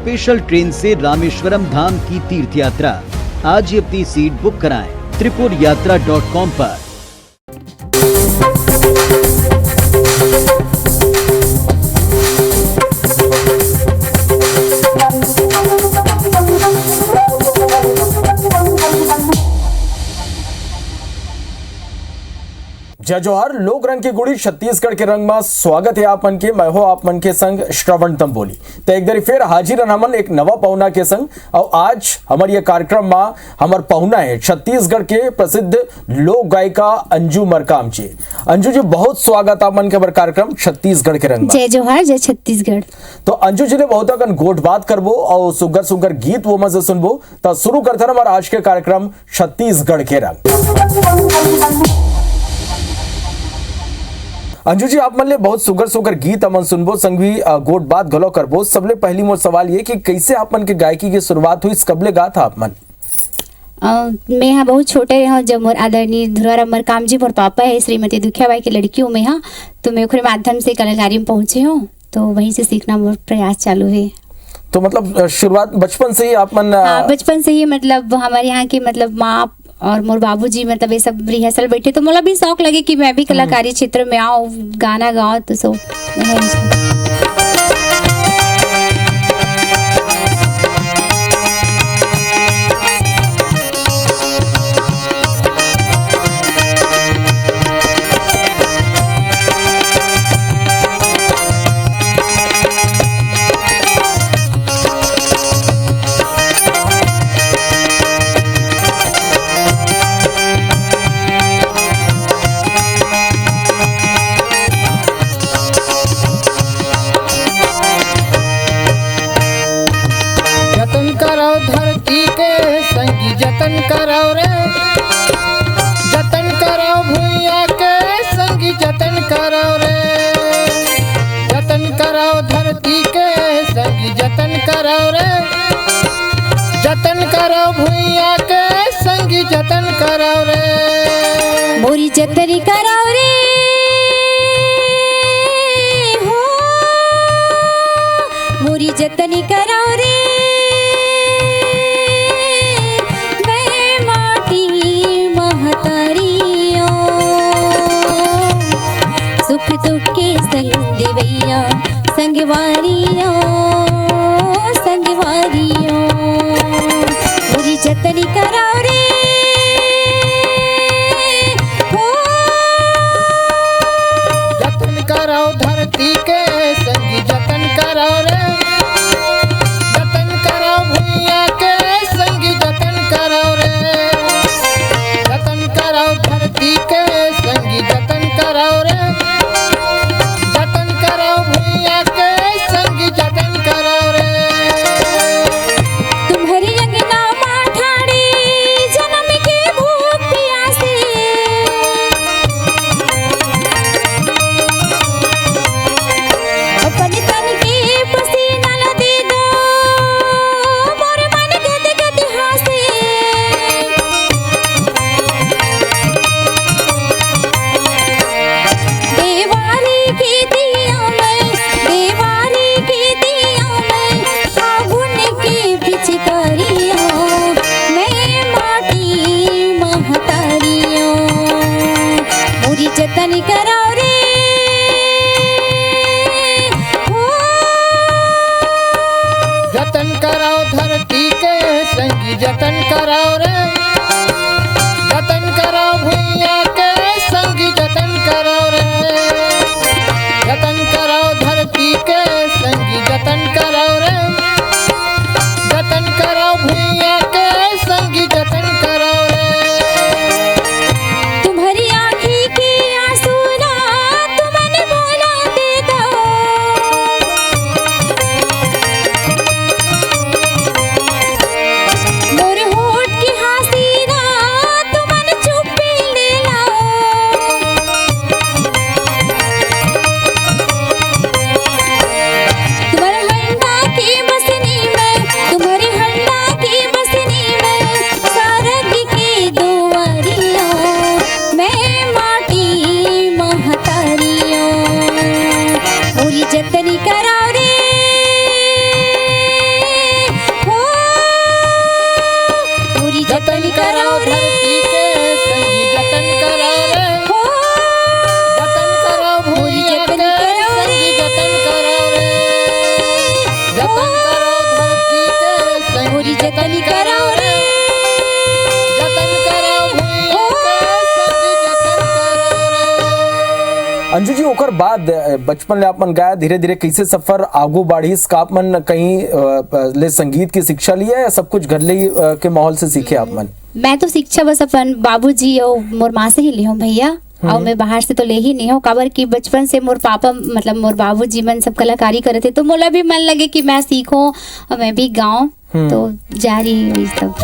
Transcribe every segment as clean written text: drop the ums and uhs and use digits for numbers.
Special train से रामेश्वरम धाम की तीर्थ यात्रा। आज ही अपनी सीट बुक कराएं tripurayatra.com पर। जय जोहार। लोक रंग की गुड़ी छत्तीसगढ़ के रंग में स्वागत है आप मन के। मैं हो आप मन के संग श्रवण तंबोली। तो एक बार फिर हाजिर हमन एक नवा पहुना के संग। और आज हमारे ये कार्यक्रम में हमार पहुना है छत्तीसगढ़ के प्रसिद्ध लोक गायिका अंजू मरकाम जी। अंजू जी बहुत स्वागत आप मन के हमारे कार्यक्रम छत्तीसगढ़ के रंग में। जय जोहार, जय छत्तीसगढ़। तो अंजू जी ने बहुत अकन गोट बात करबो और सुगर सुगर गीत वो मजे सुनबो। तो शुरू करते हैं हमारा आज के कार्यक्रम छत्तीसगढ़ के रंग। अंजू जी आप मन ले बहुत सुगर सुगर गीत अमन सुनबो संग भी गोट बात गलो करबो। सबले पहली मोर सवाल ये कि कैसे आप मन के गायकी की शुरुआत हुई, कबले गा था आप मन? मैं यहाँ बहुत छोटे रहा जब मोर आदरणीय धुराराम मरकाम जी मोर पापा है श्रीमती दुखियाबाई की लड़की हूँ मैं यहाँ। तो मैं ओखरे माध्यम से कलाकारी में पहुँचे हूँ, तो वहीं से सीखना मोर प्रयास चालू है। तो मतलब शुरुआत बचपन से ही आप मन? हाँ, बचपन से ही मतलब हमारे यहाँ की मतलब माँ और मोर बाबूजी मतलब ये सब रिहर्सल बैठे तो मोला भी शौक लगे कि मैं भी कलाकारी क्षेत्र में आऊँ, गाना गाऊँ। तो सो धरती के संगी जतन करो रे, जतन करो भूया के संगी जतन करो रे, जतन करो धरती के संगी जतन करो रे, जतन करो भूया के संगी जतन करो रे, मोरी जतन करो रे हो, मोरी जतन करो रे, देवैया संगवारियों संगवारियों मोरी जतन करो रे हो, जतन करो धरती के संगी जतन करो रे, जतन करो भूया के संगी जतन करो रे, जतन करो धरती के संगी जतन करो रे, भूया के संगी जतन करो रे। तुम्हारी अंगना माठाड़ी जन्म के भूख प्यासे, अपन तन के पसीना न दे दो मोर मन गद गद हासे, देवारी की दिया में, देवारी की दिया में फागुन की पिचकारियों, मैं माटी महतारियों मोरी जतन करो रे हो, जतन करो धरती के संगी जतन करो रे, जतन करो भूया के संगी जतन करो रे, जतन करो धरती के संगी जतन करो रे, जतन करो भूया के संगी जतन करो रे। तुम्हारी आँखी की आंसू ना तुमने बोला दे दो, मोर होठ की बाद बचपन ले आपमन गाया, धीरे धीरे कैसे सफर आगू बढ़िस? का आपमन कहीं ले संगीत की शिक्षा लिया या सब कुछ घर ले के माहौल से सीखे आपमन? मैं तो शिक्षा बस अपन बाबूजी और मोर माँ से ही ली हूँ भैया, और मैं बाहर से तो ले ही नहीं हूँ। काबर की बचपन से मोर पापा मतलब मोर बाबूजी मन सब कलाकारी करे थे, तो मोला भी मन लगे कि मैं सीखूं और मैं भी गाऊं, तो जारी हुई सब।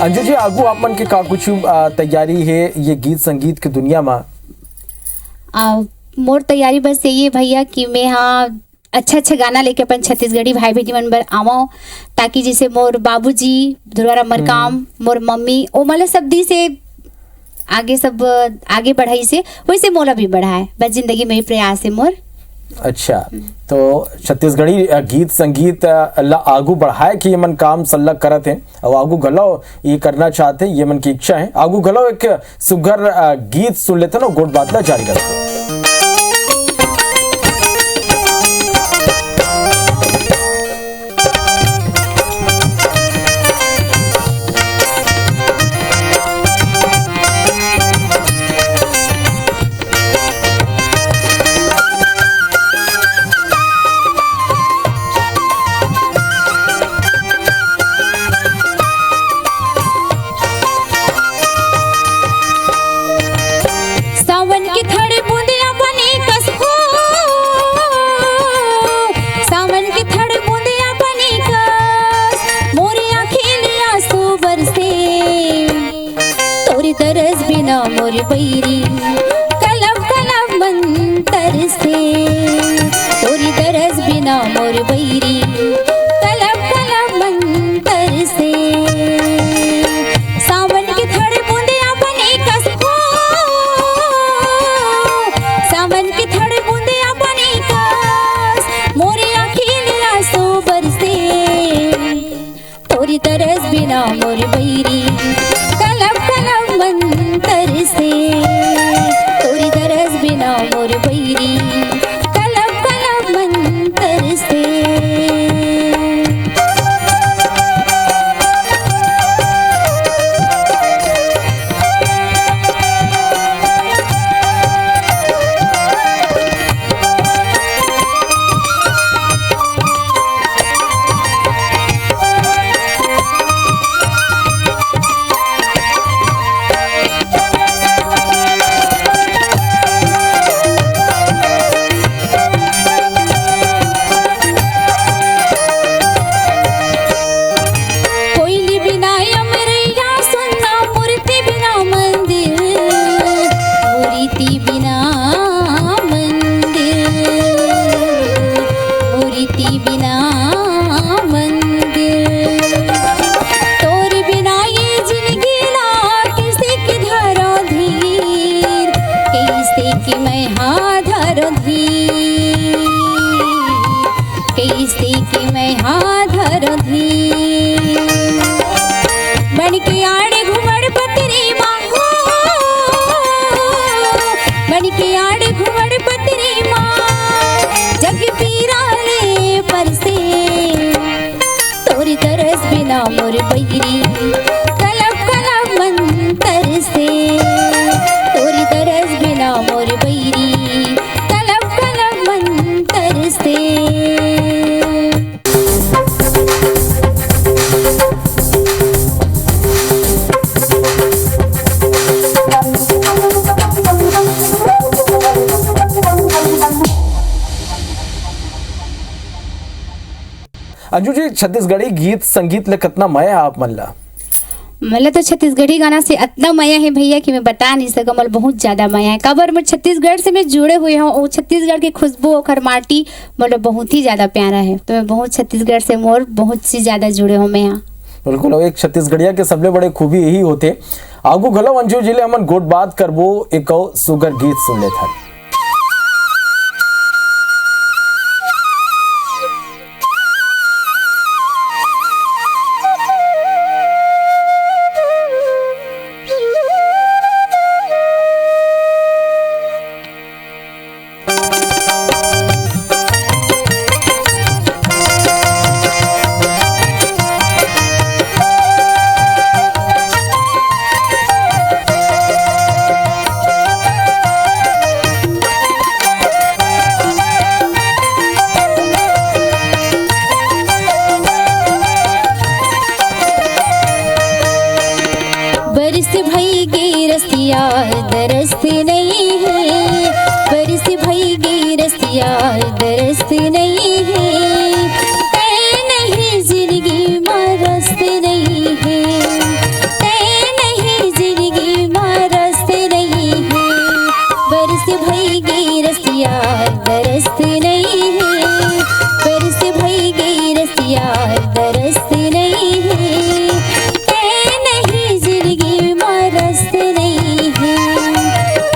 अंजू जी, आगू आपमन के का कुछ तैयारी है ये गीत संगीत की दुनिया में? मोर तैयारी बस यही है भैया कि मैं हाँ अच्छा गाना लेके अपन छत्तीसगढ़ी भाई बहनी मन बर आवाओ, ताकि जैसे मोर बाबूजी द्वारा मरकाम मोर मम्मी ओ मतलब सब दी से आगे सब आगे बढ़ाई से वैसे मोला भी बढ़ाए, बस जिंदगी में ही प्रयास है मोर। अच्छा, तो छत्तीसगढ़ी गीत संगीत ला आगू बढ़ाए कि ये मन काम सल्लग करत है और आगू गलो ये करना चाहते, ये मन की इच्छा है। आगू गलो एक सुगर गीत सुन लेते ना, गोट बात ला जारी करते। सावन की थड़ी बैरी कलब कलब मंतर से तोरी तरस बिना मोर बैरी कलब कलब मंतर से सावन की थोड़ी बूंदे अपने कसको सावन की थोड़ी बूंदे अपने कस मोरे अखिल आंसू बरसे तोरी तरस बिना मोर बैरी कलब कलब मंतर से तोरी तरस बिना मोर बैरी कलब कलब मंतर से। कोयली बिना यमरैया सुनना मूर्ति बिना मंदिर मूर्ति बिना मंदिर मूर्ति बिना मंदिर तोर बिना ये जिंदगी ला कैसे की धारा धीर कैसे की मैं हाधर धीर कैसे की मैं हाधर धीर बन के आड़े घुमड़ पतरी माँ हो बन के आड़े घुमड़ पतरी माँ जग पीरा ले परसे तोरी तरस बिना मोर बैरी कलब कलब मंतर से तोरी तरस बिना मोर बैरी कलब कलब मंतर से। अंजू जी छत्तीसगढ़ी गीत संगीत ले कितना मया आप मन ला? मतलब तो छत्तीसगढ़ी गाना से इतना माया है भैया कि मैं बता नहीं सकूँ। मतलब बहुत ज़्यादा माया है काबर मैं छत्तीसगढ़ से मैं जुड़े हुए हूँ और छत्तीसगढ़ की खुशबू और माटी मतलब बहुत ही ज़्यादा प्यारा है। तो मैं बहुत छत्तीसगढ़ से मोर बहुत सी ज़्यादा जुड़े हूँ मैं यहाँ। बिल्कुल एक छत्तीसगढ़िया के सबले बड़े खूबी यही होते। आगू घलो अंजू जी ले हमन गोट बात करबो एक सुगर गीत सुन लेत हन। बरस भई गे रसिया दरस नहीं है बरस भई गे रसिया दरस नहीं है तै नहीं जिंदगी में रस्त नहीं है तै नहीं जिंदगी में रस्त नहीं है बरस भई गे रसिया दरस नहीं है बरस भई गे रसिया दरस नहीं है तै नहीं जिंदगी में रस्त नहीं है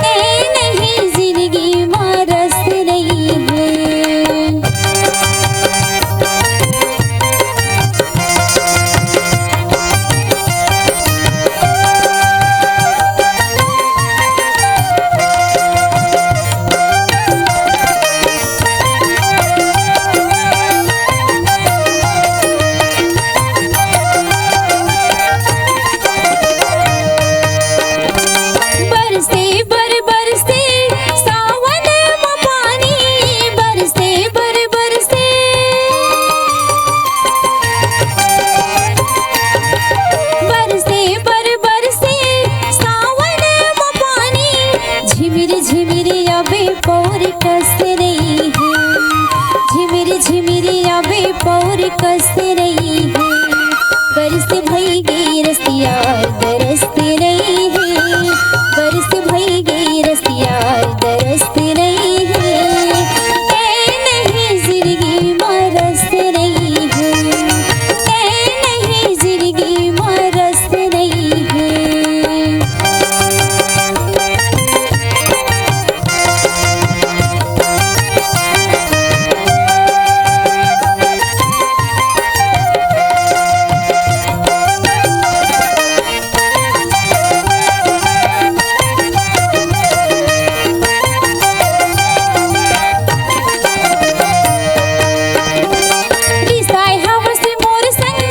तै नहीं जिंदगी में रस्त नहीं है। बरसे बर बरसे सावन में पानी बरसे बर बरसे बरसे बर बरसे सावन में पानी झिमिर झिमिर अबे पौर कस रही है झिमिर झिमिर अबे पौर कस रही है बरस भई गे रसिया दरस रही है बरस भई तरसत रही है, ए नहीं जिंदगी मरस्त रही है, ए नहीं जिंदगी मरस्त रही है। रिसाय हवस मोर संग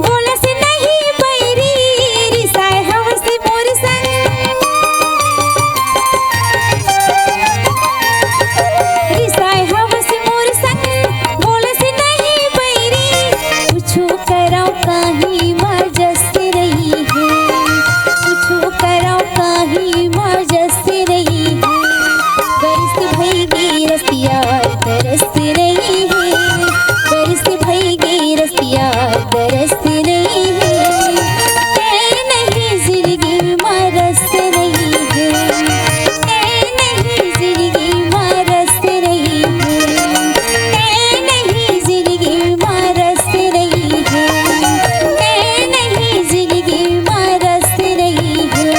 बोलस नहीं बैरी, रिसाय हवस मोर संग, रिसाय हवस मोर संग बोलस नहीं बैरी, कुछो कराओ काही मजस्त रही है, कुछो कराओ काही मजस्त रही है। बरस भईगी रसिया तरसत रही है, बरस भईगी रसिया तरसत रही है, ए नहीं जिंदगी मरस्त रही है, ए नहीं जिंदगी मरस्त रही है, ए नहीं जिंदगी मरस्त रही है, ए नहीं जिंदगी मरस्त रही है,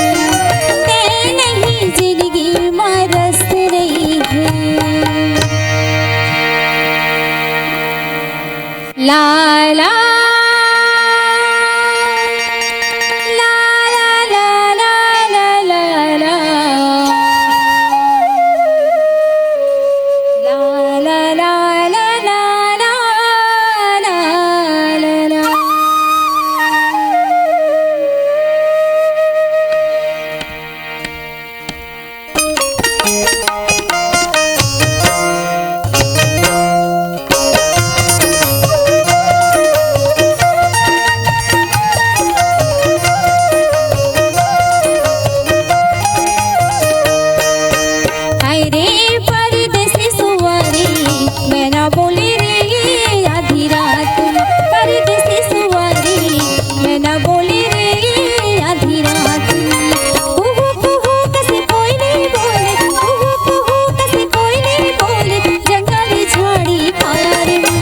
ए नहीं जिंदगी मरस्त रही है। ला ला ला ला ला ला ला ला ला ला ला ला ला ला ला ला। हाय रे परदेसी सुवारी मैं ना बोली रे आधी रात में, परदेसी सुवारी मैं ना बोली रे आधी रात में। कुहू कुहू कसे कोई नहीं बोले, कुहू कुहू कसे कोई नहीं बोले, जंगली झाड़ी पार में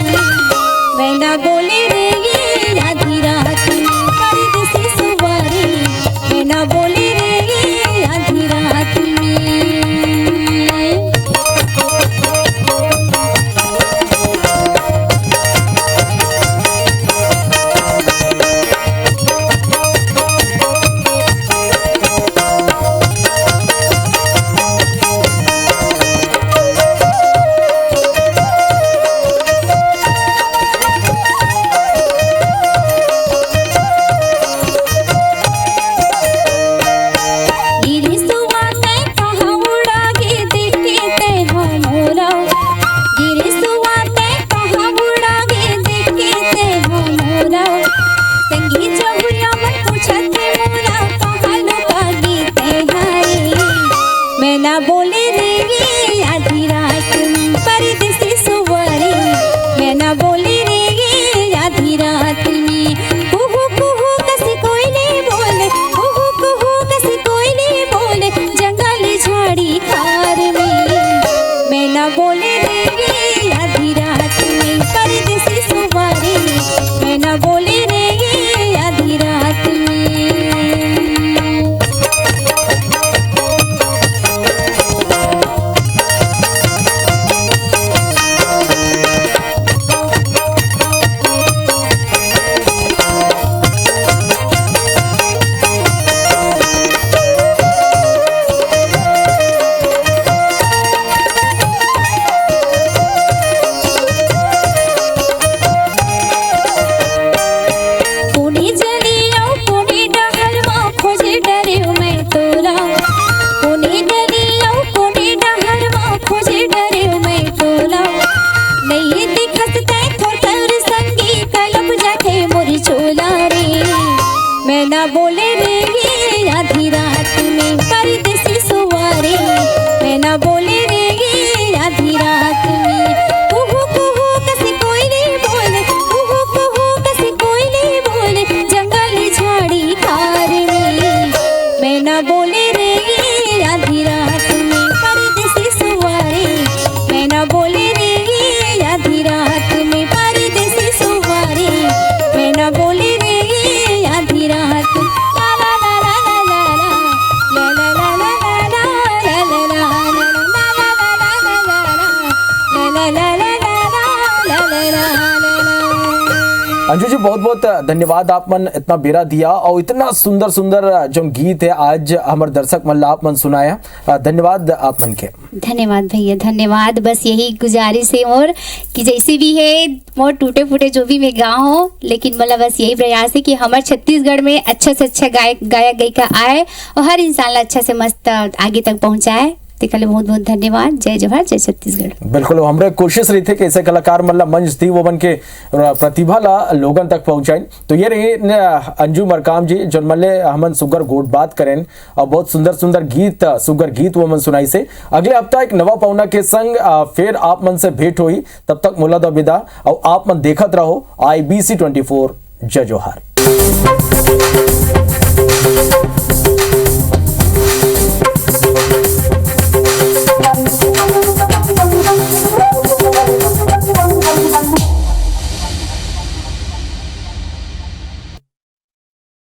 मैं ना बोली रे आधी रात में, परदेसी सुवारी मैं ना बोली रे आधी रात में। गिरी सुवा ते कहाँ उड़ा गे देखते हम मोरा, गिरी सुवा ते कहाँ उड़ा गे देखते हम मोरा, संगी जहुरिया मन पूछते मोरा कहाँ लुका गीते हाय, मैं ना बोले रे आधी रात में, परदेसी सुवारी मैं ना बोले रे आधी रात में। कुहू कुहू कसे कोई नहीं बोले, कुहू कुहू कसे कोई नहीं बोले, जंगली झाड़ी खार में मैं ना बोले रे आधी रात में, परदेसी सुवारी मैं ना बोले रे आधी रात में। अंजू जी बहुत बहुत धन्यवाद, आप मन इतना बेरा दिया और इतना सुंदर सुंदर जो गीत है आज हमारे दर्शक मन ला आप मन सुनाया। धन्यवाद आप मन के। धन्यवाद भैया, धन्यवाद। बस यही गुजारिश है मोर कि जैसे भी है मोर टूटे फूटे जो भी मैं गाँव हो, लेकिन मतलब बस यही प्रयास है कि हमारे छत्तीसगढ़ में अच्छा से अच्छा गायक गायिका आए और हर इंसान ला अच्छा से मस्त आगे तक पहुँचाए। ते कले बहुत बहुत धन्यवाद। जय जोहार, जय छत्तीसगढ़। बिल्कुल, हमारे कोशिश रही थे कि ऐसे कलाकार मतलब मंच थी वो बन के प्रतिभा ला लोगन तक पहुंचाएं। तो ये रही अंजू मरकाम जी जो मल्ले हमन सुगर गोट बात करें और बहुत सुंदर सुंदर गीत सुगर गीत वो मन सुनाई से। अगले हफ्ता एक नवा पौना के संग फिर आप मन से भेंट हुई। तब तक मुला द विदा और आप मन देखत रहो IBC 24। जय जोहार।